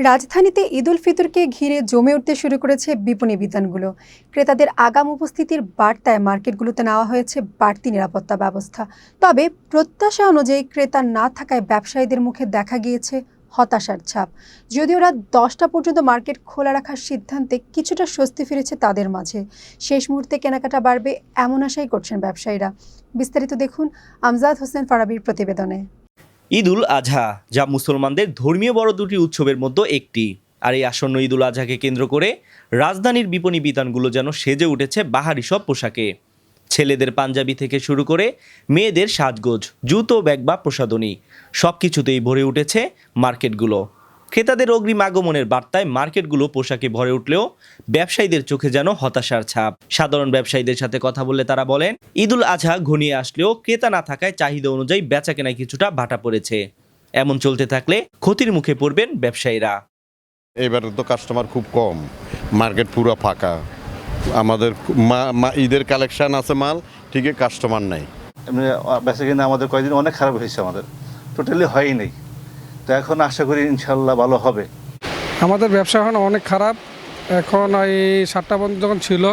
রাজধানীতে ঈদ উল ফিতরকে ঘিরে জমে উঠতে শুরু করেছে বিপণী বিতানগুলো। ক্রেতাদের আগাম উপস্থিতির বার্তায় মার্কেটগুলোতে নেওয়া হয়েছে বাড়তি নিরাপত্তা ব্যবস্থা। তবে প্রত্যাশা অনুযায়ী ক্রেতা না থাকায় ব্যবসায়ীদের মুখে দেখা গিয়েছে হতাশার ছাপ। যদিও রাত 10টা পর্যন্ত মার্কেট খোলা রাখার সিদ্ধান্তে কিছুটা স্বস্তি ফিরেছে তাদের মাঝে। শেষ মুহূর্তে কেনাকাটা বাড়বে এমন আশাই করছেন ব্যবসায়ীরা। বিস্তারিত দেখুন আমজাদ হোসেন ফারাবির প্রতিবেদনে। ঈদ উল আজহা, যা মুসলমানদের ধর্মীয় বড় দুটি উৎসবের মধ্যে একটি, আর এই আসন্ন ঈদ উল আজহাকে কেন্দ্র করে রাজধানীর বিপণী বিতানগুলো যেন সেজে উঠেছে বাহারি সব পোশাকে। ছেলেদের পাঞ্জাবি থেকে শুরু করে মেয়েদের সাজগোজ, জুতো, ব্যাগ বা প্রসাধনী, সব কিছুতেই ভরে উঠেছে মার্কেটগুলো। ক্রেতাদের অগ্রিম আগমনের বার্তায় মার্কেটগুলো পোশাকে ভরে উঠলেও ব্যবসায়ীদের চোখে যেন হতাশার ছাপ। সাধারণ ব্যবসায়ীদের সাথে কথা বললে তারা বলেন, ঈদ উল আজহা ঘনিয়ে আসলেও ক্রেতা না থাকায় চাহিদা অনুযায়ী বেচাকেনায় কিছুটা ভাটা পড়েছে। এমন চলতে থাকলে ক্ষতির মুখে পড়বেন ব্যবসায়ীরা। এবার তো কাস্টমার খুব কম, মার্কেট পুরো ফাঁকা। আমাদের ঈদের কালেকশন আছে মাল, ঠিকই কাস্টমার নাই। এমনি বেচাকেনা আমাদের কয়েকদিন অনেক খারাপ হয়েছে, আমাদের টোটালি হয়ই নেই। তো এখন আশা করি ইনশাল্লাহ ভালো হবে। আমাদের ব্যবসা এখন অনেক খারাপ। এখন এই 7টা পর্যন্ত যখন ছিল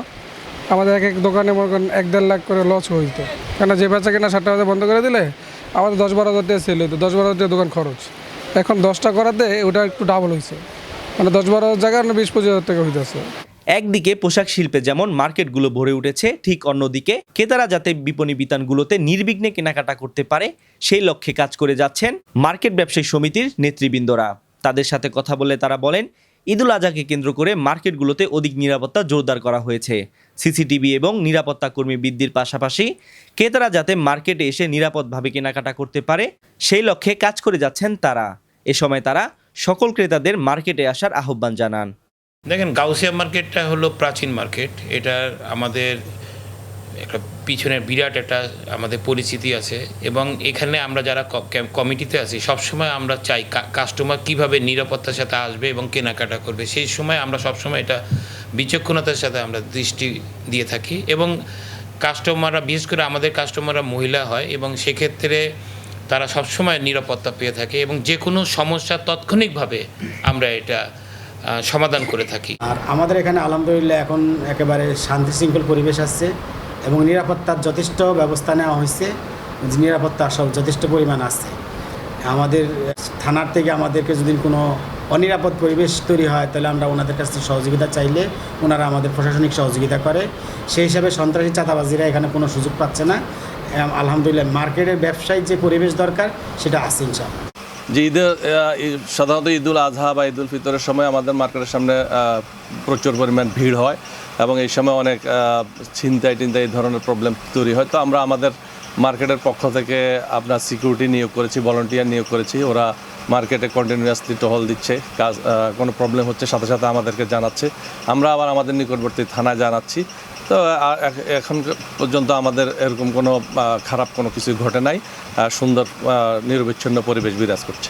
আমাদের এক দোকানে মনে করেন 1-1.5 লাখ করে লস হইতো, কেন যে বেচা কেনা 7টা বাজে বন্ধ করে দিলে আমাদের 10-12 হাজার টাকা সেল হইতো, 10-12 হাজার টাকা দোকান খরচ। এখন 10টা করাতে ওটা একটু ডাবল হয়েছে, মানে 10-12 হাজার জায়গায় 20-25 হাজার টাকা হইতেছে। একদিকে পোশাক শিল্পে যেমন মার্কেটগুলো ভরে উঠেছে, ঠিক অন্যদিকে ক্রেতারা যাতে বিপণী বিতানগুলোতে নির্বিঘ্নে কেনাকাটা করতে পারে সেই লক্ষ্যে কাজ করে যাচ্ছেন মার্কেট ব্যবসায়ী সমিতির নেতৃবৃন্দরা। তাদের সাথে কথা বলে তারা বলেন, ঈদ উল আজহাকে কেন্দ্র করে মার্কেটগুলোতে অধিক নিরাপত্তা জোরদার করা হয়েছে। সিসিটিভি এবং নিরাপত্তা কর্মী বৃদ্ধির পাশাপাশি ক্রেতারা যাতে মার্কেটে এসে নিরাপদভাবে কেনাকাটা করতে পারে সেই লক্ষ্যে কাজ করে যাচ্ছেন তারা। এ সময় তারা সকল ক্রেতাদের মার্কেটে আসার আহ্বান জানান। দেখেন, গাউসিয়া মার্কেটটা হলো প্রাচীন মার্কেট। এটা আমাদের একটা পিছনের বিরাট একটা আমাদের পরিচিতি আছে, এবং এখানে আমরা যারা কমিটিতে আছি সবসময় আমরা চাই কাস্টমার কিভাবে নিরাপত্তার সাথে আসবে এবং কেনাকাটা করবে, সেই সময় আমরা সবসময় এটা বিচক্ষণতার সাথে আমরা দৃষ্টি দিয়ে থাকি। এবং কাস্টমাররা, বিশেষ করে আমাদের কাস্টমাররা মহিলা হয়, এবং সেক্ষেত্রে তারা সবসময় নিরাপত্তা পেয়ে থাকে এবং যে কোনো সমস্যা তাৎক্ষণিকভাবে আমরা এটা সমাধান করে থাকি। আর আমাদের এখানে আলহামদুলিল্লাহ এখন একেবারে শান্তি শৃঙ্খল পরিবেশ আসছে এবং নিরাপত্তার যথেষ্ট ব্যবস্থা নেওয়া হয়েছে। নিরাপত্তা সব যথেষ্ট পরিমাণ আছে। আমাদের থানার থেকে আমাদেরকে যদি কোনো অনিরাপদ পরিবেশ তৈরি হয় তাহলে আমরা ওনাদের কাছ থেকে সহযোগিতা চাইলে ওনারা আমাদের প্রশাসনিক সহযোগিতা করে। সেই হিসাবে সন্ত্রাসী চাঁদাবাজিরা এখানে কোনো সুযোগ পাচ্ছে না। আলহামদুলিল্লাহ মার্কেটের ব্যবসায়িক যে পরিবেশ দরকার সেটা আছে ইনশাআল্লাহ। যে সাধারণত ঈদ উল আজহা বা ঈদ উল ফিতরের সময় আমাদের মার্কেটের সামনে প্রচুর পরিমাণ ভিড় হয় এবং এই সময় অনেক ছিনতাই এই ধরনের প্রবলেম তৈরি হয়। তো আমরা আমাদের মার্কেটের পক্ষ থেকে আপনার সিকিউরিটি নিয়োগ করেছি, ভলান্টিয়ার নিয়োগ করেছি। ওরা মার্কেটে কন্টিনিউয়াসলি টহল দিচ্ছে, কাজ কোনো প্রবলেম হচ্ছে সাথে সাথে আমাদেরকে জানাচ্ছে, আমরা আবার আমাদের নিকটবর্তী থানায় জানাচ্ছি। তো এখন পর্যন্ত আমাদের এরকম কোনো খারাপ কোনো কিছু ঘটে নাই। সুন্দর নিরবিচ্ছিন্ন পরিবেশ বিরাজ করছে।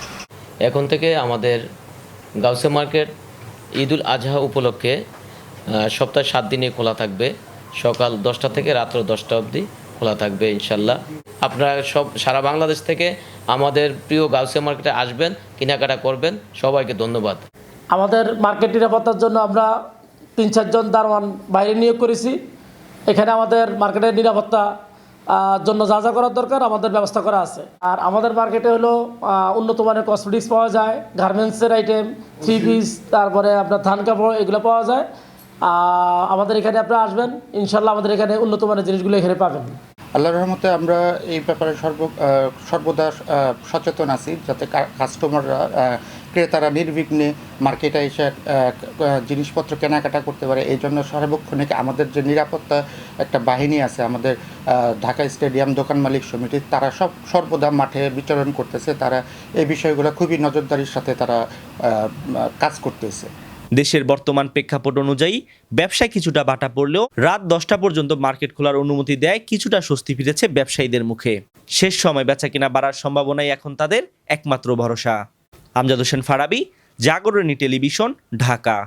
এখন থেকে আমাদের গাউসিয়া মার্কেট ঈদ উল আজহা উপলক্ষে সপ্তাহে 7 দিনে খোলা থাকবে। সকাল 10টা থেকে রাত্র 10টা অবধি খোলা থাকবে ইনশাল্লাহ। আপনারা সব সারা বাংলাদেশ থেকে আমাদের প্রিয় গাউসিয়া মার্কেটে আসবেন, কেনাকাটা করবেন। সবাইকে ধন্যবাদ। আমাদের মার্কেট নিরাপত্তার জন্য আমরা 3-4 জন দারোয়ান বাইরে নিয়োগ করেছি। এখানে আমাদের মার্কেটের নিরাপত্তা জন্য যা যা করার দরকার আমাদের ব্যবস্থা করা আছে। আর আমাদের মার্কেটে হলো উন্নত মানের কসমেটিক্স পাওয়া যায়, গার্মেন্টসের আইটেম, 3 পিস, তারপরে আপনার থান কাপড়, এগুলো পাওয়া যায়। আমাদের এখানে আপনারা আসবেন, ইনশাল্লাহ আমাদের এখানে উন্নত মানের জিনিসগুলো এখানে পাবেন। আল্লাহর রহমতে আমরা এই ব্যাপারে সর্বদা সচেতন আছি, যাতে কাস্টমাররা, ক্রেতারা নির্বিঘ্নে মার্কেটে এসে জিনিসপত্র কেনাকাটা করতে পারে। এই জন্য সার্বক্ষণিক আমাদের যে নিরাপত্তা একটা বাহিনী আছে আমাদের ঢাকা স্টেডিয়াম দোকান মালিক সমিতি, তারা সর্বদা মাঠে বিচরণ করতেছে। তারা এই বিষয়গুলো খুবই নজরদারির সাথে তারা কাজ করতেছে। দেশের বর্তমান প্রেক্ষাপট অনুযায়ী ব্যবসায় কিছুটা বাটা পড়লেও রাত 10টা পর্যন্ত মার্কেট খোলার অনুমতি দেয় কিছুটা স্বস্তি ফিরেছে ব্যবসায়ীদের মুখে। শেষ সময় বেচাকেনা বাড়ার সম্ভাবনাই এখন তাদের একমাত্র ভরসা। আমজাদ হোসেন ফারাবি, জাগরণী টেলিভিশন, ঢাকা।